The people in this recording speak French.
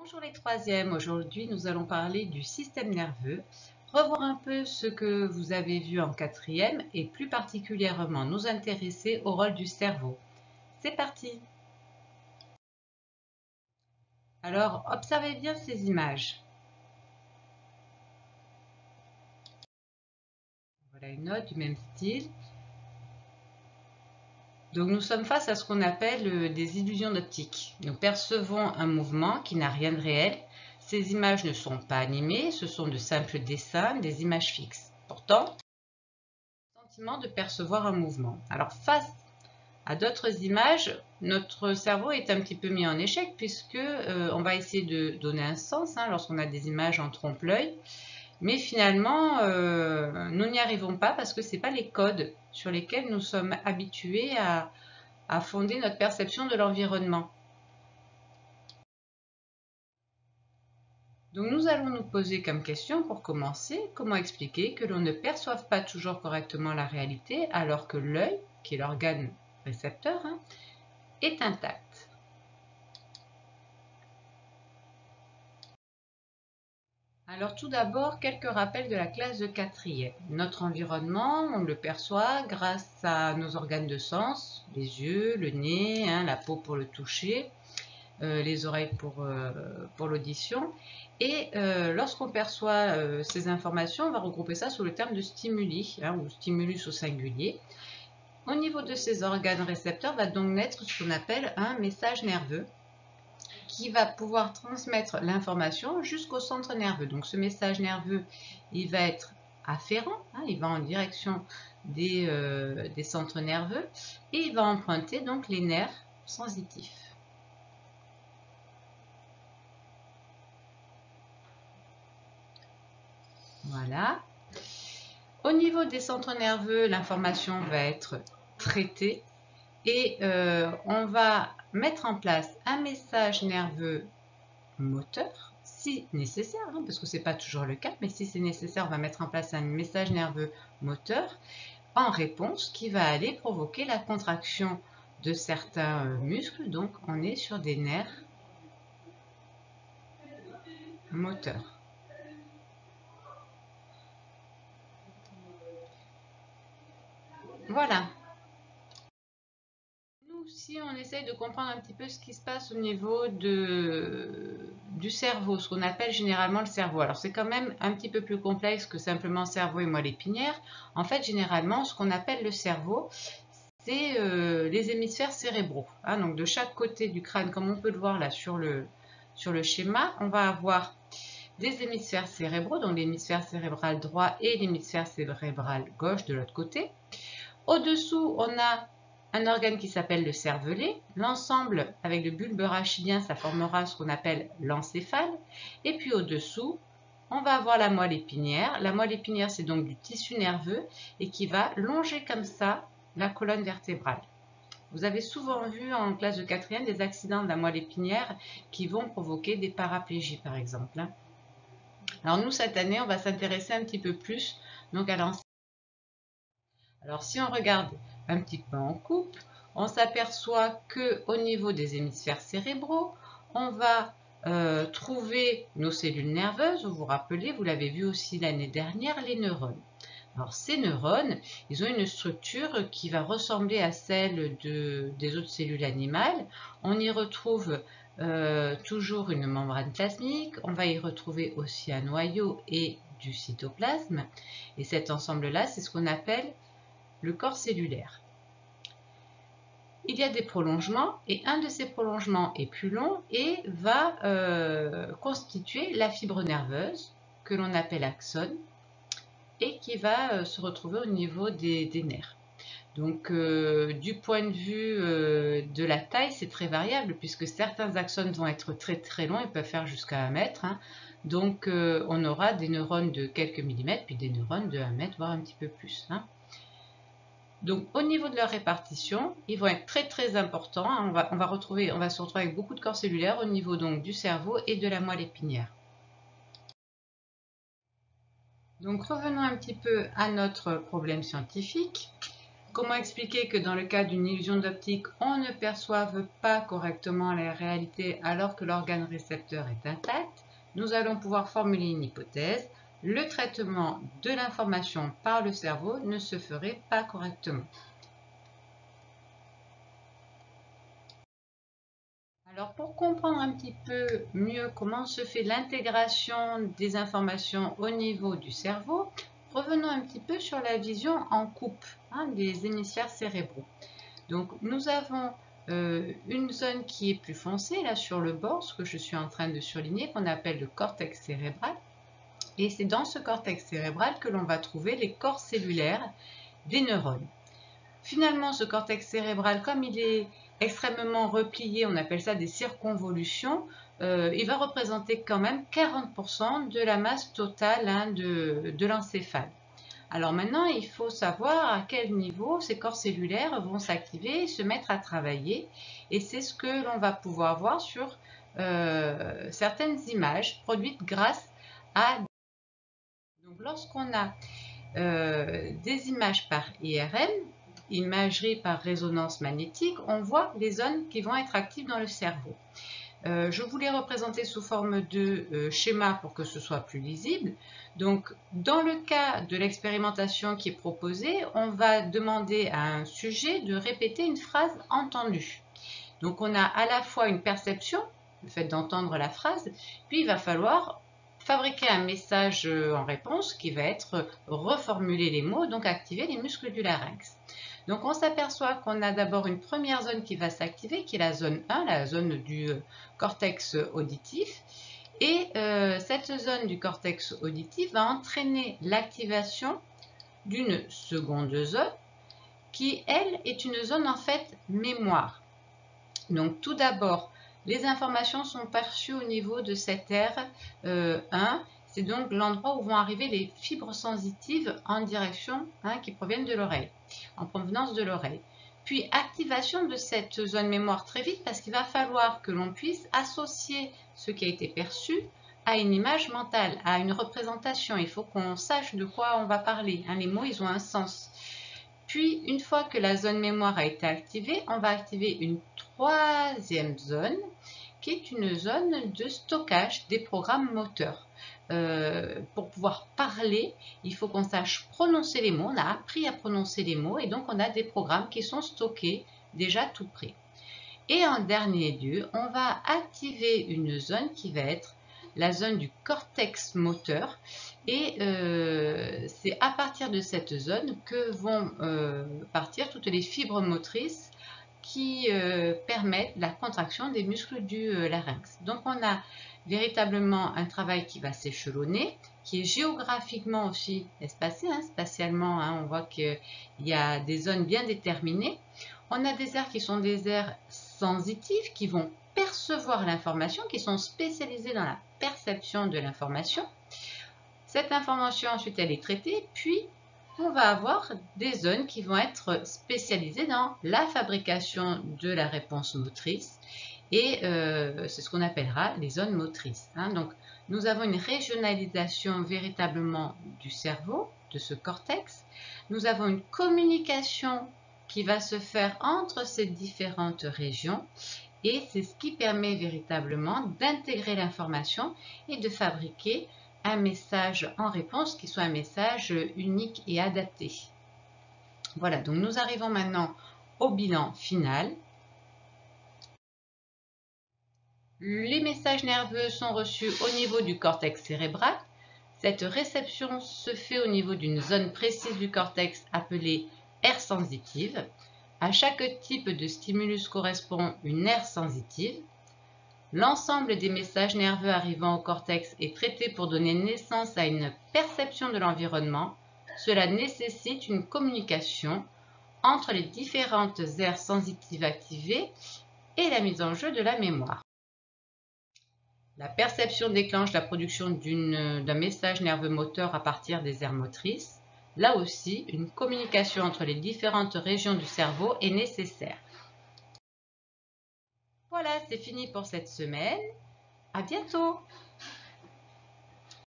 Bonjour les troisièmes, aujourd'hui nous allons parler du système nerveux, revoir un peu ce que vous avez vu en quatrième et plus particulièrement nous intéresser au rôle du cerveau. C'est parti! Alors observez bien ces images. Voilà une note du même style. Donc nous sommes face à ce qu'on appelle des illusions d'optique. Nous percevons un mouvement qui n'a rien de réel. Ces images ne sont pas animées, ce sont de simples dessins, des images fixes. Pourtant, on a le sentiment de percevoir un mouvement. Alors face à d'autres images, notre cerveau est un petit peu mis en échec puisque on va essayer de donner un sens lorsqu'on a des images en trompe-l'œil. Mais finalement, nous n'y arrivons pas parce que ce n'est pas les codes sur lesquels nous sommes habitués à fonder notre perception de l'environnement. Donc nous allons nous poser comme question pour commencer, comment expliquer que l'on ne perçoive pas toujours correctement la réalité alors que l'œil, qui est l'organe récepteur, est intact. Alors tout d'abord, quelques rappels de la classe de quatrième. Notre environnement, on le perçoit grâce à nos organes de sens, les yeux, le nez, la peau pour le toucher, les oreilles pour l'audition. Et lorsqu'on perçoit ces informations, on va regrouper ça sous le terme de stimuli, ou stimulus au singulier. Au niveau de ces organes récepteurs va donc naître ce qu'on appelle un message nerveux qui va pouvoir transmettre l'information jusqu'au centre nerveux. Donc ce message nerveux, il va être afférent, il va en direction des centres nerveux et il va emprunter donc les nerfs sensitifs. Voilà. Au niveau des centres nerveux, l'information va être traitée et on va mettre en place un message nerveux moteur, si nécessaire, parce que ce n'est pas toujours le cas, mais si c'est nécessaire, on va mettre en place un message nerveux moteur en réponse qui va aller provoquer la contraction de certains muscles. Donc, on est sur des nerfs moteurs. Voilà. Nous, si on essaye de comprendre un petit peu ce qui se passe au niveau du cerveau, ce qu'on appelle généralement le cerveau. Alors, c'est quand même un petit peu plus complexe que simplement cerveau et moelle épinière. En fait, généralement, ce qu'on appelle le cerveau, c'est les hémisphères cérébraux. Donc, de chaque côté du crâne, comme on peut le voir là sur le schéma, on va avoir des hémisphères cérébraux, donc l'hémisphère cérébral droit et l'hémisphère cérébral gauche de l'autre côté. Au-dessous, on a un organe qui s'appelle le cervelet. L'ensemble, avec le bulbe rachidien, ça formera ce qu'on appelle l'encéphale. Et puis au-dessous, on va avoir la moelle épinière. La moelle épinière, c'est donc du tissu nerveux et qui va longer comme ça la colonne vertébrale. Vous avez souvent vu en classe de quatrième des accidents de la moelle épinière qui vont provoquer des paraplégies, par exemple. Alors nous, cette année, on va s'intéresser un petit peu plus donc à l'encéphale. Alors si on regarde un petit peu en coupe, on s'aperçoit qu'au niveau des hémisphères cérébraux, on va trouver nos cellules nerveuses. Vous vous rappelez, vous l'avez vu aussi l'année dernière, les neurones. Alors ces neurones, ils ont une structure qui va ressembler à celle des autres cellules animales. On y retrouve toujours une membrane plasmique, on va y retrouver aussi un noyau et du cytoplasme. Et cet ensemble-là, c'est ce qu'on appelle le corps cellulaire. Il y a des prolongements et un de ces prolongements est plus long et va constituer la fibre nerveuse que l'on appelle axone et qui va se retrouver au niveau des nerfs. Donc du point de vue de la taille, c'est très variable puisque certains axones vont être très très longs, ils peuvent faire jusqu'à 1 mètre. Donc on aura des neurones de quelques millimètres puis des neurones de 1 mètre voire un petit peu plus. Donc au niveau de leur répartition, ils vont être très très importants. On va se retrouver avec beaucoup de corps cellulaires au niveau donc du cerveau et de la moelle épinière. Donc revenons un petit peu à notre problème scientifique. Comment expliquer que dans le cas d'une illusion d'optique, on ne perçoive pas correctement la réalité alors que l'organe récepteur est intact? Nous allons pouvoir formuler une hypothèse. Le traitement de l'information par le cerveau ne se ferait pas correctement. Alors pour comprendre un petit peu mieux comment se fait l'intégration des informations au niveau du cerveau, revenons un petit peu sur la vision en coupe des hémisphères cérébraux. Donc nous avons une zone qui est plus foncée là sur le bord, ce que je suis en train de surligner, qu'on appelle le cortex cérébral. Et c'est dans ce cortex cérébral que l'on va trouver les corps cellulaires des neurones. Finalement, ce cortex cérébral, comme il est extrêmement replié, on appelle ça des circonvolutions, il va représenter quand même 40% de la masse totale de l'encéphale. Alors maintenant, il faut savoir à quel niveau ces corps cellulaires vont s'activer et se mettre à travailler. Et c'est ce que l'on va pouvoir voir sur certaines images produites grâce à... Donc lorsqu'on a des images par IRM, imagerie par résonance magnétique, on voit les zones qui vont être actives dans le cerveau. Je vous les représenter sous forme de schéma pour que ce soit plus lisible. Donc, dans le cas de l'expérimentation qui est proposée, on va demander à un sujet de répéter une phrase entendue. Donc, on a à la fois une perception, le fait d'entendre la phrase, puis il va falloir fabriquer un message en réponse qui va être reformuler les mots, donc activer les muscles du larynx. Donc on s'aperçoit qu'on a d'abord une première zone qui va s'activer, qui est la zone 1, la zone du cortex auditif. Et cette zone du cortex auditif va entraîner l'activation d'une seconde zone qui, elle, est une zone en fait mémoire. Donc tout d'abord, les informations sont perçues au niveau de cette aire 1. C'est donc l'endroit où vont arriver les fibres sensitives en direction qui proviennent de l'oreille, en provenance de l'oreille. Puis activation de cette zone mémoire très vite parce qu'il va falloir que l'on puisse associer ce qui a été perçu à une image mentale, à une représentation. Il faut qu'on sache de quoi on va parler. Les mots, ils ont un sens. Puis, une fois que la zone mémoire a été activée, on va activer une troisième zone qui est une zone de stockage des programmes moteurs. Pour pouvoir parler, il faut qu'on sache prononcer les mots. On a appris à prononcer les mots et donc on a des programmes qui sont stockés déjà tout prêts. Et en dernier lieu, on va activer une zone qui va être la zone du cortex moteur. Et c'est à partir de cette zone que vont partir toutes les fibres motrices qui permettent la contraction des muscles du larynx. Donc on a véritablement un travail qui va s'échelonner, qui est géographiquement aussi espacé, spatialement, on voit qu'il y a des zones bien déterminées. On a des aires qui sont des aires sensitives, qui vont percevoir l'information, qui sont spécialisées dans la perception de l'information. Cette information, ensuite, elle est traitée, puis on va avoir des zones qui vont être spécialisées dans la fabrication de la réponse motrice et c'est ce qu'on appellera les zones motrices. Donc, nous avons une régionalisation véritablement du cerveau, de ce cortex. Nous avons une communication qui va se faire entre ces différentes régions et c'est ce qui permet véritablement d'intégrer l'information et de fabriquer un message en réponse qui soit un message unique et adapté. Voilà, donc nous arrivons maintenant au bilan final. Les messages nerveux sont reçus au niveau du cortex cérébral. Cette réception se fait au niveau d'une zone précise du cortex appelée aire sensitive. À chaque type de stimulus correspond une aire sensitive. L'ensemble des messages nerveux arrivant au cortex est traité pour donner naissance à une perception de l'environnement. Cela nécessite une communication entre les différentes aires sensitives activées et la mise en jeu de la mémoire. La perception déclenche la production d'un message nerveux moteur à partir des aires motrices. Là aussi, une communication entre les différentes régions du cerveau est nécessaire. Voilà, c'est fini pour cette semaine. À bientôt!